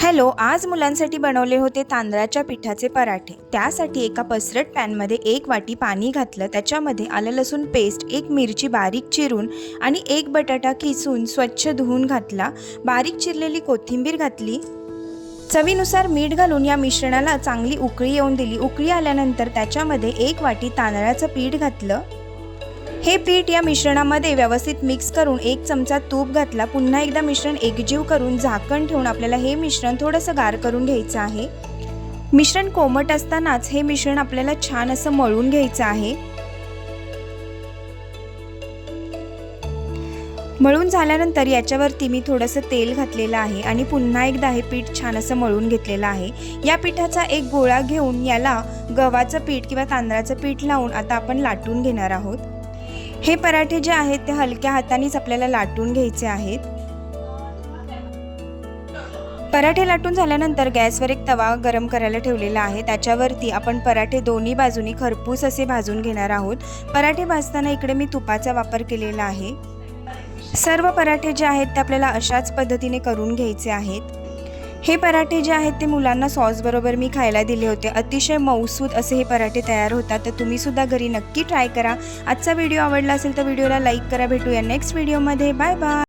Hello, आज मुलांसाठी बनवले होते तांदळाच्या पिठाचे पराठे। त्यासाठी एका पसरट पॅनमध्ये 1 वाटी पाणी घातलं, त्याच्यामध्ये आलं लसूण पेस्ट, 1 मिरची बारीक चिरून आणि 1 बटाटा किसून स्वच्छ धुवून घातला, बारीक चिरलेली कोथिंबीर घातली, चवीनुसार मीठ घालून या मिश्रणाला चांगली उकळी येऊन दिली। उकळी आल्यानंतर त्याच्यामध्ये 1 वाटी तांदळाचं पीठ घातलं। हे पीठ या मिश्रणामध्ये व्यवस्थित मिक्स करून 1 चमचा तूप घातला। पुन्हा एकदा मिश्रण एकजीव करून झाकण ठेवून आपल्याला हे मिश्रण थोडंसं गार करून घ्यायचं आहे। मिश्रण कोमट असतानाच हे मिश्रण आपल्याला छान असं मळून घ्यायचं आहे। मळून झाल्यानंतर याच्यावरती मी थोडंसं तेल घातलेलं आहे आणि पुन्हा एकदा हे पीठ छान असं मळून घेतलेलं आहे। या पिठाचा एक गोळा घेऊन याला गव्हाचं पीठ किंवा तांदळाचं पीठ लावून आता आपण लाटून घेणार आहोत। हे पराठे जे आहेत ते हलक्या हातानेच आपल्याला लाटून घ्यायचे आहेत। पराठे लाटून झाल्यानंतर गॅसवर एक तवा गरम करायला ठेवलेला आहे। त्याच्यावरती आपण पराठे दोन्ही बाजूनी खरपूस असे भाजून घेणार आहोत। पराठे भाजताना इकडे मी तुपाचा वापर केलेला आहे। सर्व पराठे जे आहेत ते आपल्याला अशाच पद्धतीने करून घ्यायचे आहेत। हे पराठे जे आहेत ते मुलांना सॉस बरोबर मी खायला दिले होते। अतिशय मऊसूद असे हे पराठे तयार होतात, तर तुम्ही सुद्धा घरी नक्की ट्राय करा। आजचा व्हिडिओ आवडला असेल तर व्हिडिओला लाईक करा। भेटूया नेक्स्ट व्हिडिओमध्ये। Bye bye.